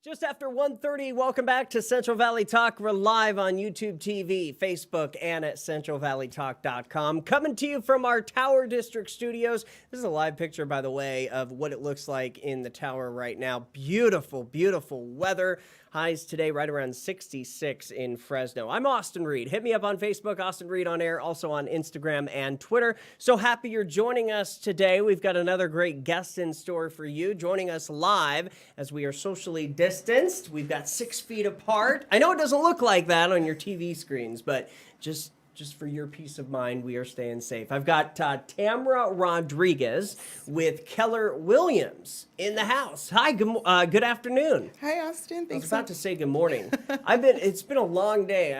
Just after 1:30, welcome back to Central Valley Talk. We're live on YouTube TV, Facebook, and at CentralValleyTalk.com. Coming to you from our Tower District studios. This is a live picture, by the way, of what it looks like in the tower right now. Beautiful, beautiful weather. Highs today right around 66 in Fresno. I'm Austin Reed. Hit me up on Facebook, Austin Reed on Air, also on Instagram and Twitter. So happy you're joining us today. We've got another great guest in store for you. Joining us live as we are socially distanced. We've got 6 feet apart. I know it doesn't look like that on your TV screens, but just for your peace of mind, we are staying safe. I've got Tamara Rodriguez with Keller Williams in the house. Hi, good afternoon. Hi, Austin. Thanks. I was about to say good morning. It's been a long day.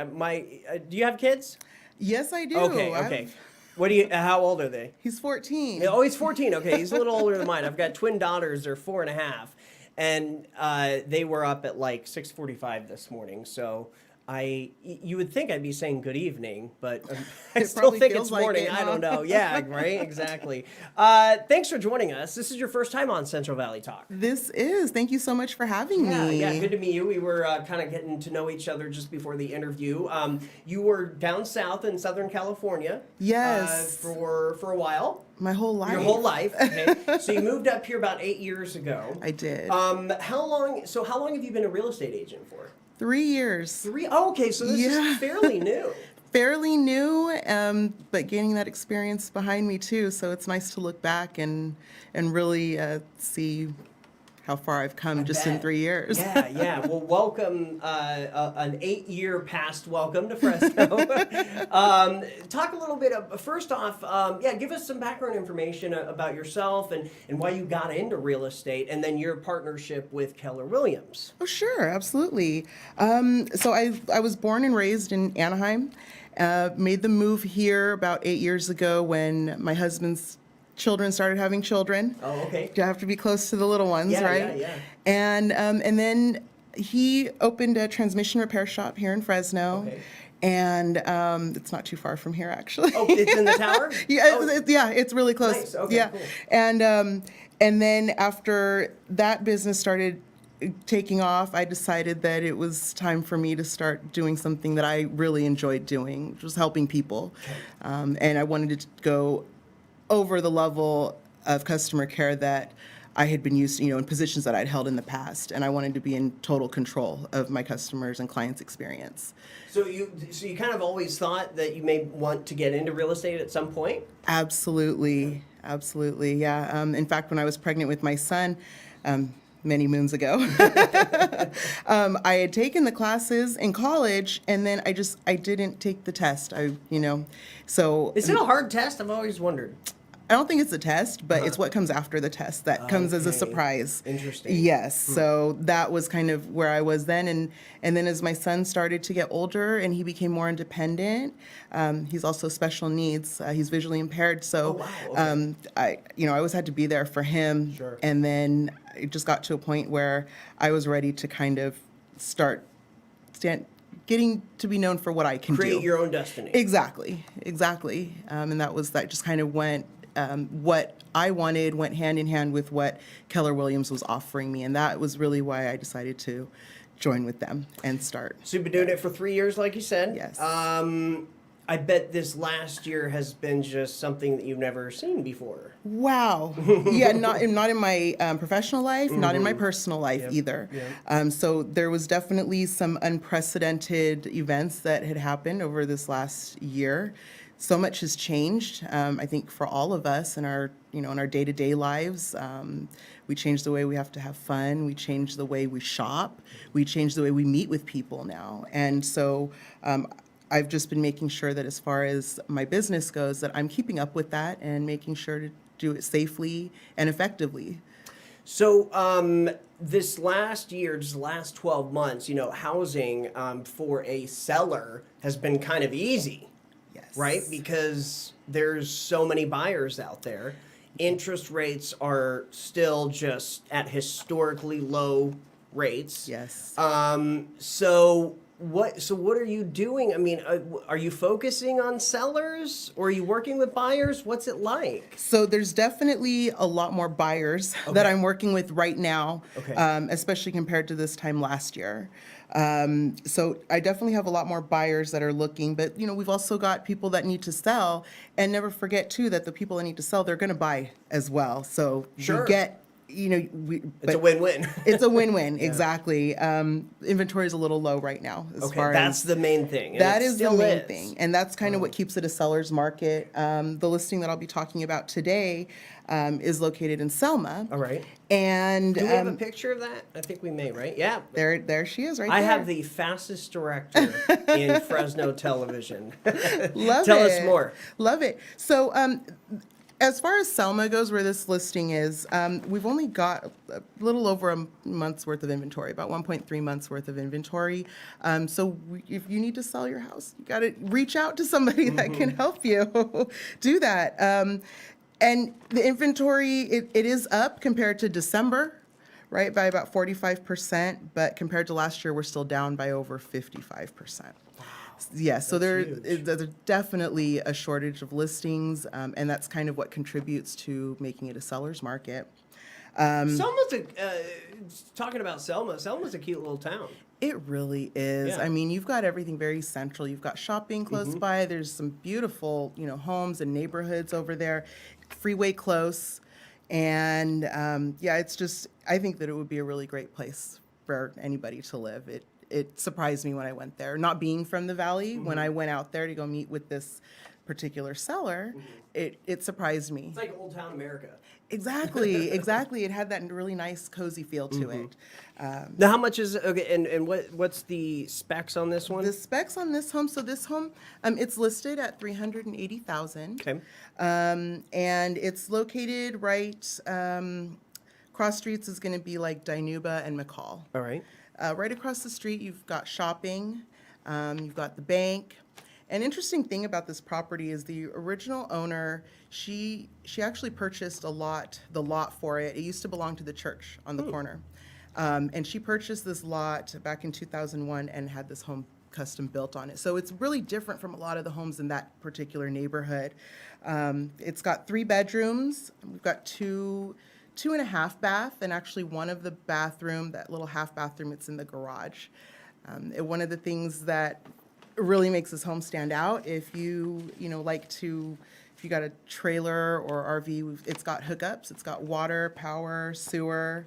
Do you have kids? Yes, I do. Okay. How old are they? He's 14. Oh, he's 14. Okay, he's a little older than mine. I've got twin daughters. They're 4.5, and they were up at like 6:45 this morning. So you would think I'd be saying good evening, but I still think it's morning. I don't know. Yeah, right. Exactly. Thanks for joining us. This is your first time on Central Valley Talk. This is. Thank you so much for having me. Yeah, good to meet you. We were kind of getting to know each other just before the interview. You were down south in Southern California. Yes. For a while. My whole life. Your whole life. Okay. So you moved up here about 8 years ago. I did. How long have you been a real estate agent for? 3 years. 3? Oh, okay. So this is fairly new. Fairly new, but gaining that experience behind me too. So it's nice to look back and really see how far I've come in 3 years. Yeah. Well, welcome, an 8-year past welcome to Fresno. Talk a little bit, first off, give us some background information about yourself and why you got into real estate, and then your partnership with Keller Williams. Oh, sure, absolutely. So I was born and raised in Anaheim. Made the move here about 8 years ago when my husband's children started having children. Oh, okay. You have to be close to the little ones, right? Yeah. And then he opened a transmission repair shop here in Fresno. Okay. And it's not too far from here, actually. Oh, it's in the tower? It's really close. Nice. Okay, yeah. Cool. And then after that business started taking off, I decided that it was time for me to start doing something that I really enjoyed doing, which was helping people. Okay. And I wanted to go over the level of customer care that I had been used to, in positions that I'd held in the past, and I wanted to be in total control of my customers' and clients' experience. So you kind of always thought that you may want to get into real estate at some point? Absolutely, yeah. In fact, when I was pregnant with my son, many moons ago, I had taken the classes in college, and then I didn't take the test. So is it a hard test? I've always wondered. I don't think it's a test, but it's what comes after the test that comes as a surprise. Interesting. Yes. So that was kind of where I was then. And then as my son started to get older and he became more independent, he's also special needs. He's visually impaired. So I always had to be there for him. Sure. And then it just got to a point where I was ready to kind of start getting to be known for what I can do. Create your own destiny. Exactly. And that just kind of went, what I wanted went hand in hand with what Keller Williams was offering me. And that was really why I decided to join with them and start. So you've been doing it for 3 years, like you said? Yes. I bet this last year has been just something that you've never seen before. Wow. Yeah, not in my professional life, not in my personal life either. Yep. So there was definitely some unprecedented events that had happened over this last year. So much has changed, I think, for all of us in our day-to-day lives. We changed the way we have to have fun. We changed the way we shop. We changed the way we meet with people now. And so I've just been making sure that as far as my business goes, that I'm keeping up with that and making sure to do it safely and effectively. So this last year, just the last 12 months, housing for a seller has been kind of easy. Yes. Right? Because there's so many buyers out there. Interest rates are still just at historically low Yes. Yes. So what are you doing? I mean, are you focusing on sellers or are you working with buyers? What's it like? So there's definitely a lot more buyers that I'm working with right now, Okay. especially compared to this time last year. So I definitely have a lot more buyers that are looking, but we've also got people that need to sell, and never forget too that the people that need to sell, they're going to buy as well. So Sure. you get It's a win-win. It's a win-win, exactly. Inventory is a little low right now. That's the main thing. That is the main thing, and that's kind of what keeps it a seller's market. The listing that I'll be talking about today is located in Selma. All right. And do we have a picture of that? I think we may, right? Yeah. There she is, right I there. have the fastest director in Fresno television. Love Tell it. us more. Love it. So, as far as Selma goes, where this listing is, we've only got a little over a month's worth of inventory, about 1.3 months worth of inventory. If you need to sell your house, you got to reach out to somebody that can help you do that. And the inventory, it is up compared to December, right, by about 45%, but compared to last year, we're still down by over 55%. Yeah, so there's definitely a shortage of listings, and that's kind of what contributes to making it a seller's market. Selma's talking about Selma's a cute little town. It really is. Yeah. I mean, you've got everything very central. You've got shopping close by. There's some beautiful, homes and neighborhoods over there. Freeway close. And it's just, I think that it would be a really great place for anybody to live. It surprised me when I went there. Not being from the Valley, when I went out there to go meet with this particular seller, it surprised me. It's like Old Town America. Exactly. It had that really nice, cozy feel to it. Now, how much is okay? And what's the specs on this one? The specs on this home. So this home, it's listed at $380,000. Okay. And it's located right. Cross streets is going to be like Dinuba and McCall. All right. Right across the street, you've got shopping, you've got the bank. An interesting thing about this property is the original owner, she actually purchased the lot for it. It used to belong to the church on the corner. And she purchased this lot back in 2001 and had this home custom built on it. So it's really different from a lot of the homes in that particular neighborhood. It's got 3 bedrooms. We've got 2.5 bath, and actually one of the bathroom, that little half bathroom, it's in the garage. One of the things that really makes this home stand out, if you got a trailer or RV, it's got hookups, it's got water, power, sewer,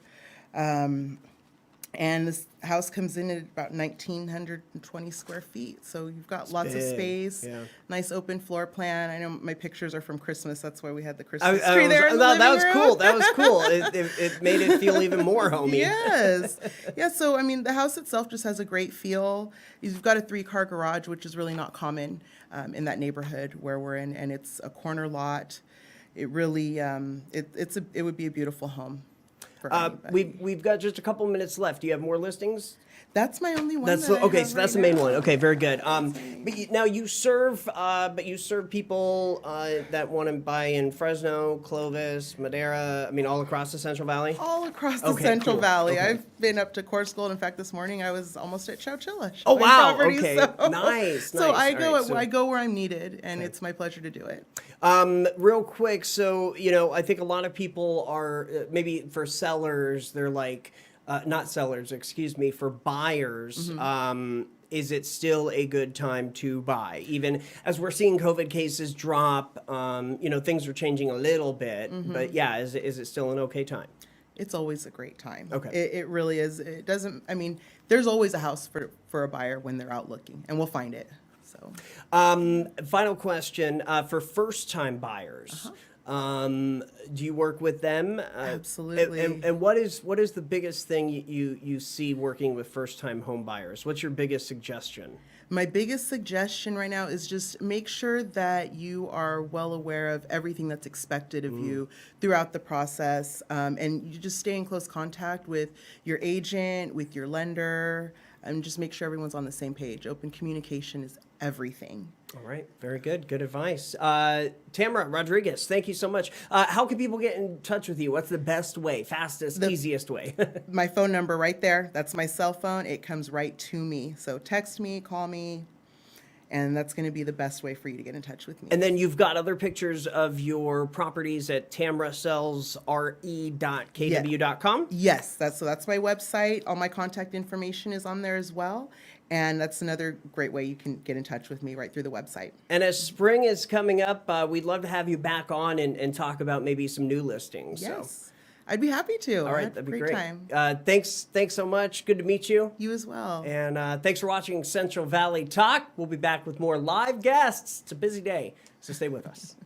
and this house comes in at about 1,920 square feet. So you've got lots of space, nice open floor plan. I know my pictures are from Christmas. That's why we had the Christmas tree there in the living that was room. cool. That was cool. It made it feel even more homey. Yes. Yeah, so, I mean, the house itself just has a great feel. You've got a 3-car garage, which is really not common in that neighborhood where we're in, and it's a corner lot. It really, it would be a beautiful home. We've got just a couple minutes left. Do you have more listings? That's my only one. That's the main one. Okay, very good. Now you serve people that want to buy in Fresno, Clovis, Madera. I mean, all across the Central Valley. All across the Central Valley. Okay. I've been up to Course Gold. In fact, this morning I was almost at Chowchilla. Oh wow! Property, Okay, so. Nice. So I go where I'm needed, and it's my pleasure to do it. Real quick, so I think a lot of people are maybe for sellers, they're like. Not sellers, excuse me, for buyers, is it still a good time to buy? Even as we're seeing COVID cases drop, things are changing a little bit, but yeah, is it still an okay time? It's always a great time. Okay. It really is. It doesn't, I mean, there's always a house for a buyer when they're out looking, and we'll find it. So. Final question, for first-time buyers. Do you work with them? Absolutely. And what is the biggest thing you see working with first-time home buyers? What's your biggest suggestion? My biggest suggestion right now is just make sure that you are well aware of everything that's expected of you throughout the process. And you just stay in close contact with your agent, with your lender, and just make sure everyone's on the same page. Open communication is everything. All right. Very good. Good advice. Tamara Rodriguez, thank you so much. How can people get in touch with you? What's the best way, fastest, easiest way? My phone number right there. That's my cell phone. It comes right to me. So text me, call me, and that's going to be the best way for you to get in touch with me. And then you've got other pictures of your properties at tamarasellsre.kw.com? Yes, that's my website. All my contact information is on there as well. And that's another great way you can get in touch with me right through the website. And as spring is coming up, we'd love to have you back on and talk about maybe some new listings. Yes, So. I'd be happy to. All right, that'd be great. Time. Thanks so much. Good to meet you. You as well. And thanks for watching Central Valley Talk. We'll be back with more live guests. It's a busy day, so stay with us.